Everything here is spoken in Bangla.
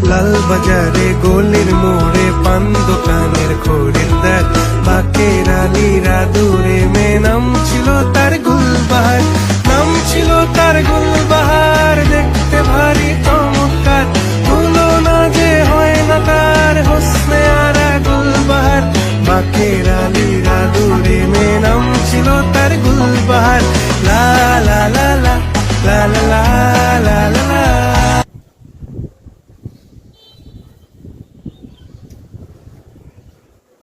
লাল বাজারে গলির মোড়ে পান দোকানের খরিদ্দার, বাকের আলীরা দূরে মে নাম ছিল তার গুলবাহার, নাম ছিল তার গুলবাহার। দেখতে ভারী চমৎকার, তুলনা যে হয় না তার হোসনে আরা গুলবাহার, বাকের আলীরা দূরে মে নাম ছিল তার গুলবাহার। লা লা লা লা লা লা